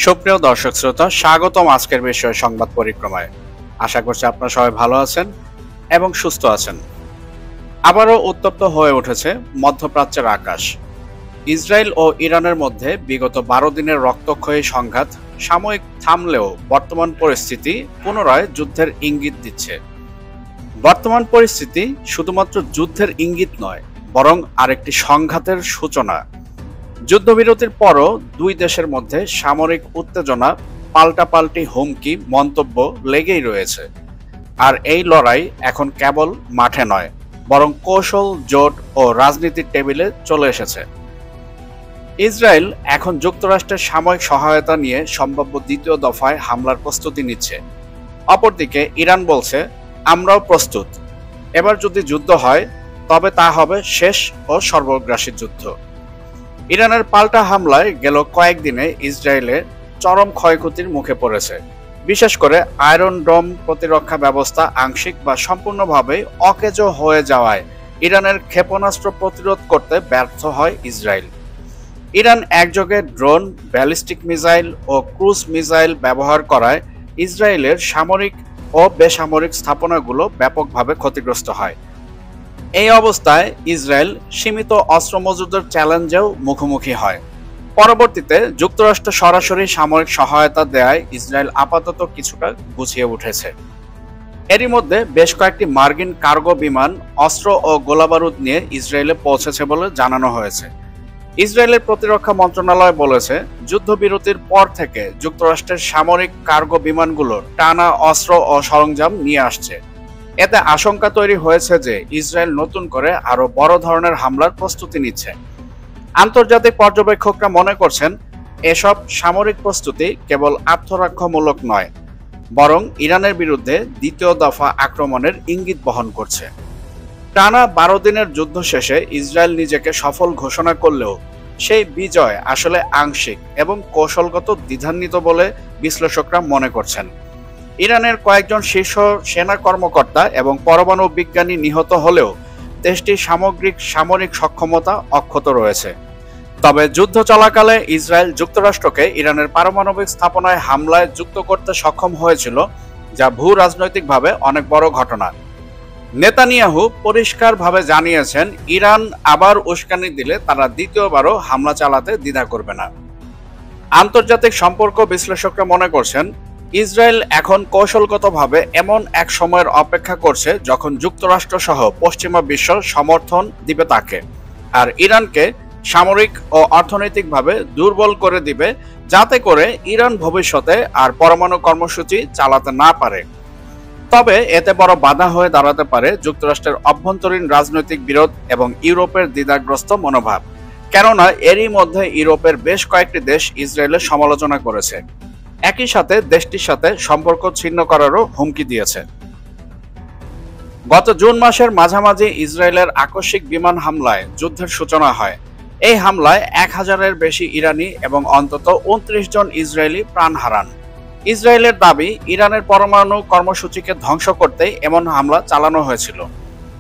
সুপ্রিয় দর্শক শ্রোতা, স্বাগতম আজকের বিষয় সংবাদ পরিক্রমায়। আশা করছি আপনারা সবাই ভালো আছেন এবং সুস্থ আছেন। আবারও উত্তপ্ত হয়ে উঠেছে মধ্যপ্রাচ্যের আকাশ। ইসরায়েল ও ইরানের মধ্যে বিগত 12 দিনের রক্তক্ষয়ী সংঘাত সাময়িক থামলেও বর্তমান পরিস্থিতি পুনরায় যুদ্ধের ইঙ্গিত দিচ্ছে। বর্তমান পরিস্থিতি শুধুমাত্র যুদ্ধের ইঙ্গিত নয়, বরং আরেকটি সংঘাতের সূচনা। যুদ্ধবিরতির পরও দুই দেশের মধ্যে সামরিক উত্তেজনা, পাল্টাপাল্টি হুমকি, মন্তব্য লেগেই রয়েছে। আর এই লড়াই এখন কেবল মাঠে নয়, বরং কৌশল, জোট ও রাজনীতির টেবিলে চলে এসেছে। ইসরায়েল এখন যুক্তরাষ্ট্রের সাময়িক সহায়তা নিয়ে সম্ভাব্য দ্বিতীয় দফায় হামলার প্রস্তুতি নিচ্ছে। অপরদিকে ইরান বলছে, আমরাও প্রস্তুত। এবার যদি যুদ্ধ হয় তবে তা হবে শেষ ও সর্বগ্রাসী যুদ্ধ। ইরানের পাল্টা হামলায় গেল কয়েকদিনে ইসরায়েলের চরম ক্ষয়ক্ষতির মুখে পড়েছে। বিশেষ করে আয়রন ডোম প্রতিরক্ষা ব্যবস্থা আংশিক বা সম্পূর্ণভাবে অকেজো হয়ে যাওয়ায় ইরানের ক্ষেপণাস্ত্র প্রতিরোধ করতে ব্যর্থ হয় ইসরায়েল। ইরান একযোগে ড্রোন, ব্যালিস্টিক মিসাইল ও ক্রুজ মিসাইল ব্যবহার করায় ইসরায়েলের সামরিক ও বেসামরিক স্থাপনাগুলো ব্যাপকভাবে ক্ষতিগ্রস্ত হয়। এই অবস্থায় ইসরায়েল সীমিত অস্ত্র মজুদের চ্যালেঞ্জেও মুখোমুখি হয়। পরবর্তীতে যুক্তরাষ্ট্র সরাসরি সামরিক সহায়তা দেয়ায় ইসরায়েল আপাতত কিছুটা গুছিয়ে উঠেছে। এরই মধ্যে বেশ কয়েকটি মার্কিন কার্গো বিমান অস্ত্র ও গোলাবারুদ নিয়ে ইসরায়েলে পৌঁছেছে বলে জানানো হয়েছে। ইসরায়েলের প্রতিরক্ষা মন্ত্রণালয় বলেছে, যুদ্ধবিরতির পর থেকে যুক্তরাষ্ট্রের সামরিক কার্গো বিমানগুলো টানা অস্ত্র ও সরঞ্জাম নিয়ে আসছে। এতে আশঙ্কা তৈরি হয়েছে যে ইসরায়েল নতুন করে আরো বড় ধরনের হামলার প্রস্তুতি নিচ্ছে। আন্তর্জাতিক পর্যবেক্ষকরা মনে করছেন, এসব সামরিক প্রস্তুতি কেবল আত্মরক্ষামূলক নয়, বরং ইরানের বিরুদ্ধে দ্বিতীয় দফা আক্রমণের ইঙ্গিত বহন করছে। টানা 12 দিনের যুদ্ধ শেষে ইসরায়েল নিজেকে সফল ঘোষণা করলেও সেই বিজয় আসলে আংশিক এবং কৌশলগত দ্বিধান্বিত বলে বিশ্লেষকরা মনে করছেন। ইরানের কয়েকজন শীর্ষ সেনা কর্মকর্তা এবং পরমাণু বিজ্ঞানী নিহত হলেও দেশটির সামরিক সক্ষমতা অক্ষত রয়েছে। তবে যুদ্ধ চলাকালে ইসরায়েল যুক্তরাষ্ট্রকে ইরানের পারমাণবিক স্থাপনায় হামলায় যুক্ত করতে সক্ষম হয়েছিল, যা ভূ রাজনৈতিকভাবে অনেক বড় ঘটনা। নেতানিয়াহু পরিষ্কারভাবে জানিয়েছেন, ইরান আবার উস্কানি দিলে তারা দ্বিতীয়বারও হামলা চালাতে দ্বিধা করবে না। আন্তর্জাতিক সম্পর্ক বিশ্লেষকরা মনে করছেন, ইসরায়েল এখন কৌশলগতভাবে এমন এক সময়ের অপেক্ষা করছে যখন যুক্তরাষ্ট্র সহ পশ্চিমা বিশ্ব সমর্থন দিবে তাকে, আর ইরানকে সামরিক ও অর্থনৈতিকভাবে দুর্বল করে দিবে, যাতে করে ইরান ভবিষ্যতে আর পরমাণু কর্মসূচি চালাতে না পারে। তবে এতে বড় বাধা হয়ে দাঁড়াতে পারে যুক্তরাষ্ট্রের অভ্যন্তরীণ রাজনৈতিক বিরোধ এবং ইউরোপের দ্বিধাগ্রস্ত মনোভাব, কেননা এরই মধ্যে ইউরোপের বেশ কয়েকটি দেশ ইসরায়েলের সমালোচনা করেছে। একই সাথে দেশটির সাথে সম্পর্ক ছিন্ন করারও হুমকি দিয়েছে। গত জুন মাসের মাঝামাঝি ইসরায়েলের আকস্মিক বিমান হামলায় যুদ্ধের সূচনা হয়। এই হামলায় 1000-এর বেশি ইরানি এবং অন্তত 29 জন ইসরায়েলি প্রাণ হারান। ইসরায়েলের দাবি, ইরানের পরমাণু কর্মসূচিকে ধ্বংস করতেই এমন হামলা চালানো হয়েছিল।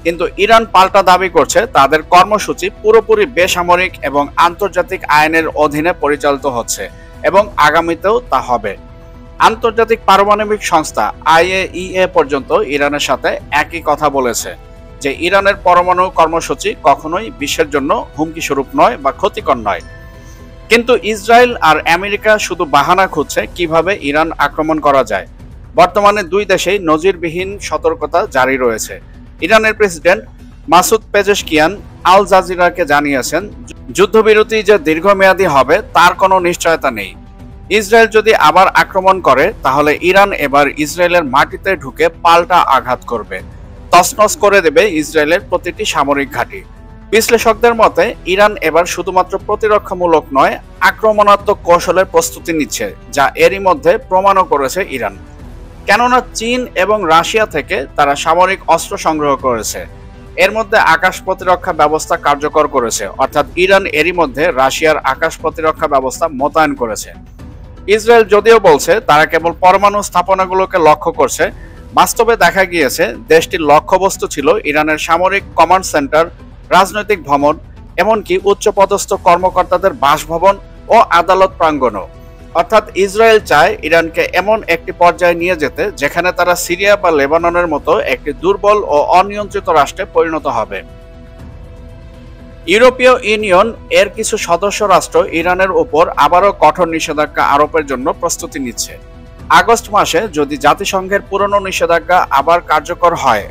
কিন্তু ইরান পাল্টা দাবি করছে, তাদের কর্মসূচি পুরোপুরি বেসামরিক এবং আন্তর্জাতিক আইনের অধীনে পরিচালিত হচ্ছে এবং আগামীতেও তা হবে। আন্তর্জাতিক পারমাণবিক সংস্থা IAEA পর্যন্ত ইরানের সাথে একই কথা বলেছে যে ইরানের পরমাণু কর্মসূচি কখনোই বিশ্বের জন্য হুমকি স্বরূপ নয় বা ক্ষতিকর নয়। কিন্তু ইসরায়েল আর আমেরিকা শুধু বাহানা খুঁজছে কিভাবে ইরান আক্রমণ করা যায়। বর্তমানে দুই দেশেই নজিরবিহীন সতর্কতা জারি রয়েছে। ইরানের প্রেসিডেন্ট মাসুদ পেজেশকিয়ান আল জাজিরাকে জানিয়েছেন, যুদ্ধবিরতি যে দীর্ঘমেয়াদী হবে তার কোনো নিশ্চয়তা নেই। ইসরায়েল যদি আবার আক্রমণ করে তাহলে ইরান এবার ইসরায়েলের মাটিতে ঢুকে পাল্টা আঘাত করবে, তছনছ করে দেবে ইসরায়েলের প্রতিটি সামরিক ঘাঁটি। বিশ্লেষকদের মতে ইরান এবার শুধুমাত্র প্রতিরক্ষামূলক নয়, আক্রমণাত্মক কৌশলের প্রস্তুতি নিচ্ছে, যা এরই মধ্যে প্রমাণও করেছে ইরান। কেননা চীন এবং রাশিয়া থেকে তারা সামরিক অস্ত্র সংগ্রহ করেছে। এর মধ্যে আকাশ প্রতিরক্ষা ব্যবস্থা কার্যকর করেছে, অর্থাৎ ইরান এরই মধ্যে রাশিয়ার আকাশ প্রতিরক্ষা ব্যবস্থা মোতায়েন করেছে। ইসরায়েল যদিও বলছে তারা কেবল পরমাণু স্থাপনাগুলোকে লক্ষ্য করছে, বাস্তবে দেখা গিয়েছে দেশটির লক্ষ্যবস্তু ছিল ইরানের সামরিক কমান্ড সেন্টার, রাজনৈতিক ভবন, এমনকি উচ্চপদস্থ কর্মকর্তাদের বাসভবন ও আদালত প্রাঙ্গণও। অর্থাৎ ইসরায়েল চায় ইরানকে এমন একটি পর্যায়ে নিয়ে যেতে যেখানে তারা সিরিয়া বা লেবাননের মতো একটি দুর্বল ও অনিয়ন্ত্রিত রাষ্ট্রে পরিণত হবে। ইউরোপীয় ইউনিয়ন এর কিছু সদস্য রাষ্ট্র ইরানের উপর আবারও কঠোর নিষেধাজ্ঞা আরোপের জন্য প্রস্তুতি নিচ্ছে। আগস্ট মাসে যদি জাতিসংঘের পুরনো নিষেধাজ্ঞা আবার কার্যকর হয়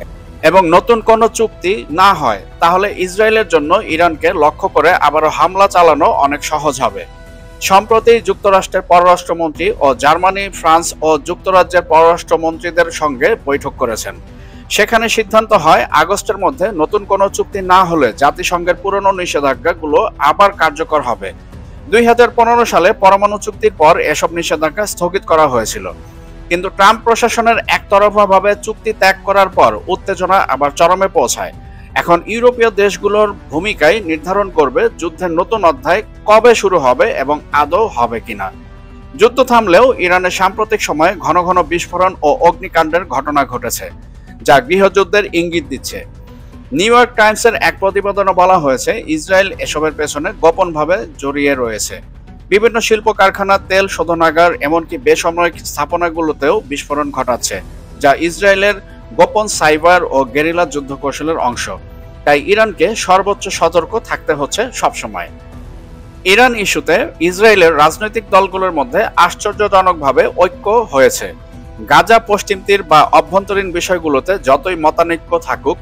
এবং নতুন কোনো চুক্তি না হয়, তাহলে ইসরায়েলের জন্য ইরানকে লক্ষ্য করে আবারও হামলা চালানো অনেক সহজ হবে। সম্প্রতি যুক্তরাষ্ট্রের পররাষ্ট্রমন্ত্রী ও জার্মানি, ফ্রান্স ও যুক্তরাজ্যের পররাষ্ট্রমন্ত্রীদের সঙ্গে বৈঠক করেছেন। সেখানে সিদ্ধান্ত হয় আগস্টের মধ্যে নতুন কোনো চুক্তি না হলে জাতিসংঘের পুরনো নিষেধাজ্ঞাগুলো আবার কার্যকর হবে। 2015 সালে পরমাণু চুক্তির পর এসব নিষেধাজ্ঞা স্থগিত করা হয়েছিল, কিন্তু ট্রাম্প প্রশাসনের একতরফাভাবে চুক্তি ত্যাগ করার পর উত্তেজনা আবার চরমে পৌঁছায়। এখন ইউরোপীয় দেশগুলোর ভূমিকাই নির্ধারণ করবে যুদ্ধের নতুন অধ্যায় কবে শুরু হবে এবং আদৌ হবে কিনা। যুদ্ধ থামলেও ইরানের সাম্প্রতিক সময়ে ঘন ঘন বিস্ফোরণ ও অগ্নিকাণ্ডের ঘটনা ঘটেছে, যা গৃহযুদ্ধের ইঙ্গিত দিচ্ছে। নিউ ইয়র্ক টাইমসের এক প্রতিবেদনে বলা হয়েছে ইসরায়েল এসবের পেছনে গোপনভাবে জড়িয়ে রয়েছে। বিভিন্ন শিল্প কারখানা, তেল শোধনাগার, এমনকি বেসামরিক স্থাপনাগুলোতেও বিস্ফোরণ ঘটাচ্ছে, যা ইসরায়েলের গোপন সাইবার ও গেরিলা যুদ্ধ কৌশলের অংশ। তাই ইরানকে সর্বোচ্চ সতর্ক থাকতে হচ্ছে সবসময়। ইরান ইস্যুতে ইসরায়েলের রাজনৈতিক দলগুলোর মধ্যে আশ্চর্যজনকভাবে ঐক্য হয়েছে। গাজা, পশ্চিম তীর বা অভ্যন্তরীণ বিষয়গুলোতে যতই মতানৈক্য থাকুক,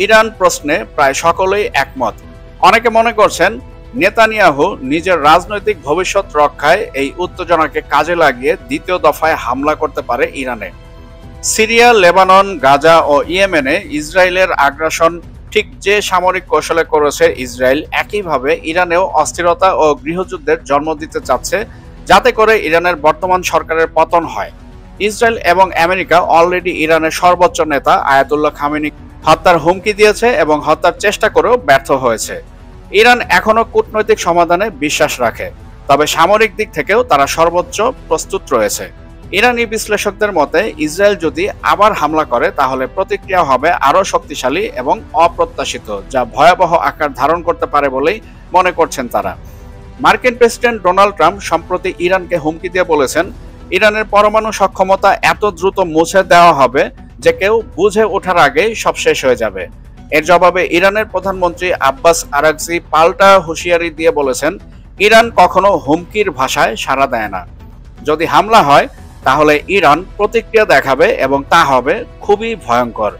ইরান প্রশ্নে প্রায় সকলেই একমত। অনেকে মনে করছেন নেতানিয়াহু নিজের রাজনৈতিক ভবিষ্যৎ রক্ষায় এই উত্তেজনাকে কাজে লাগিয়ে দ্বিতীয় দফায় হামলা করতে পারে ইরানে। সিরিয়া, লেবানন, গাজা ও ইয়েমেনে ইসরায়েলের আগ্রাসন ঠিক যে সামরিক কৌশলে করেছে ইসরায়েল, একইভাবে ইরানেও অস্থিরতা ও গৃহযুদ্ধের জন্ম দিতে চাচ্ছে, যাতে করে ইরানের বর্তমান সরকারের পতন হয়। ইসরায়েল এবং আমেরিকা অলরেডি ইরানের সর্বোচ্চ নেতা আয়াতুল্লাহ খামেনি হত্যার হুমকি দিয়েছে এবং হত্যার চেষ্টা করেও ব্যর্থ হয়েছে। ইরান এখনো কূটনৈতিক সমাধানে বিশ্বাস রাখে, তবে সামরিক দিক থেকেও তারা সর্বোচ্চ প্রস্তুত রয়েছে। ইরানি বিশ্লেষকদের মতে ইসরায়েল যদি আবার হামলা করে তাহলে প্রতিক্রিয়া হবে আরও শক্তিশালী এবং অপ্রত্যাশিত, যা ভয়াবহ আকার ধারণ করতে পারে বলেই মনে করছেন তারা। মার্কিন প্রেসিডেন্ট ডোনাল্ড ট্রাম্প সম্প্রতি ইরানকে হুমকি দিয়ে বলেছেন, ইরানের পরমাণু সক্ষমতা এত দ্রুত মুছে দেওয়া হবে যে কেউ বুঝে ওঠার আগেই সব শেষ হয়ে যাবে। এর জবাবে ইরানের প্রধানমন্ত্রী আব্বাস আরাগচি পাল্টা হুঁশিয়ারি দিয়ে বলেছেন, ইরান কখনো হুমকির ভাষায় সাড়া দেয় না। যদি হামলা হয় তাহলে ইরান প্রতিক্রিয়া দেখাবে এবং তা হবে খুবই ভয়ঙ্কর।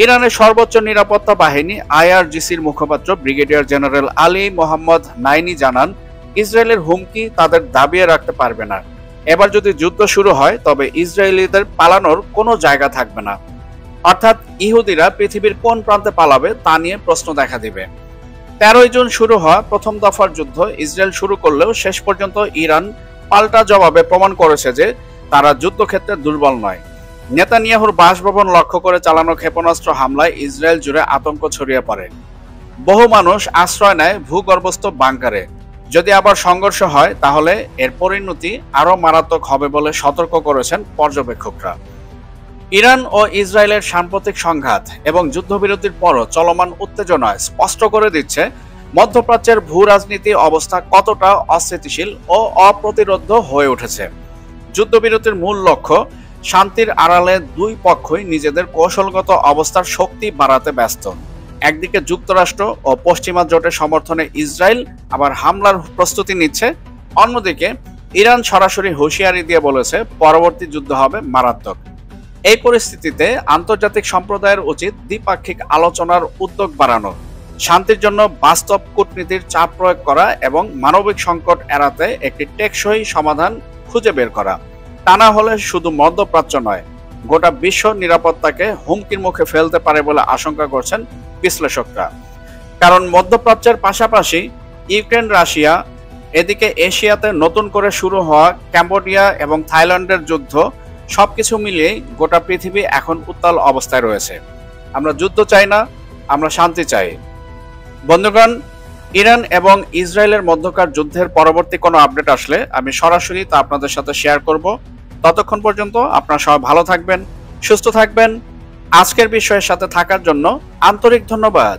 ইরানের সর্বোচ্চ নিরাপত্তা বাহিনী আইআরজিসির মুখপাত্র ব্রিগেডিয়ার জেনারেল আলী মোহাম্মদ নাইনি জানান, ইসরায়েলের হুমকি তাদের দাবিয়ে রাখতে পারবে না। এবার যদি যুদ্ধ শুরু হয় তবে ইসরায়েলিদের পালানোর কোনো জায়গা থাকবে না। অর্থাৎ ইহুদিরা পৃথিবীর কোন প্রান্তে পালাবে তা নিয়ে প্রশ্ন দেখা দিবে। 13 জুন শুরু হওয়া প্রথম দফার যুদ্ধ ইসরায়েল শুরু করলেও শেষ পর্যন্ত ইরান পাল্টা জবাবে প্রমাণ করেছে যে তারা যুদ্ধক্ষেত্রে দুর্বল নয়। নেতানিয়াহুর বাসভবন লক্ষ্য করে চালানো ক্ষেপণাস্ত্র হামলায় ইসরায়েল জুড়ে আতঙ্ক ছড়িয়ে পড়ে। বহু মানুষ আশ্রয় নেয় ভূগর্ভস্থ বাংকারে। যদি আবার সংঘর্ষ হয় তাহলে এর পরিণতি আরও মারাত্মক হবে বলে সতর্ক করেছেন পর্যবেক্ষকরা। ইরান ও ইসরায়েলের সাম্প্রতিক সংঘাত এবং যুদ্ধবিরতির পরও চলমান উত্তেজনায় স্পষ্ট করে দিচ্ছে মধ্যপ্রাচ্যের ভূ রাজনীতি অবস্থা কতটা অস্থিতিশীল ও অপ্রতিরোধ্য হয়ে উঠেছে। যুদ্ধবিরতির মূল লক্ষ্য শান্তির আড়ালে দুই পক্ষই নিজেদের কৌশলগত অবস্থার শক্তি বাড়াতে ব্যস্ত। একদিকে যুক্তরাষ্ট্র ও পশ্চিমা জোটের সমর্থনে ইসরায়েল আবার হামলার প্রস্তুতি নিচ্ছে, অন্যদিকে ইরান সরাসরি হুঁশিয়ারি দিয়ে বলেছে পরবর্তী যুদ্ধ হবে মারাত্মক। এই পরিস্থিতিতে আন্তর্জাতিক সম্প্রদায়ের উচিত দ্বিপাক্ষিক আলোচনার উদ্যোগ বাড়ানো, শান্তির জন্য বাস্তব কূটনীতির চাপ প্রয়োগ করা এবং মানবিক সংকট এড়াতে একটি টেকসই সমাধান খুঁজে বের করা। তা না হলে শুধু মধ্যপ্রাচ্য নয়, গোটা বিশ্ব নিরাপত্তাকে হুমকির মুখে ফেলতে পারে বলে আশঙ্কা করছেন বিশ্লেষকরা। কারণ মধ্যপ্রাচ্যের পাশাপাশি ইউক্রেন, রাশিয়া, এদিকে এশিয়াতে নতুন করে শুরু হওয়া ক্যাম্বোডিয়া এবং থাইল্যান্ডের যুদ্ধ, সবকিছু মিলিয়ে গোটা পৃথিবী এখন উত্তাল অবস্থায় রয়েছে। আমরা যুদ্ধ চাই না, আমরা শান্তি চাই। বন্ধুগণ, ইরান এবং ইসরায়েলের মধ্যকার যুদ্ধের পরবর্তী কোনো আপডেট আসলে আমি সরাসরি তা আপনাদের সাথে শেয়ার করব। ততক্ষণ পর্যন্ত আপনারা সবাই ভালো থাকবেন, সুস্থ থাকবেন। আজকের বিষয়ের সাথে থাকার জন্য আন্তরিক ধন্যবাদ।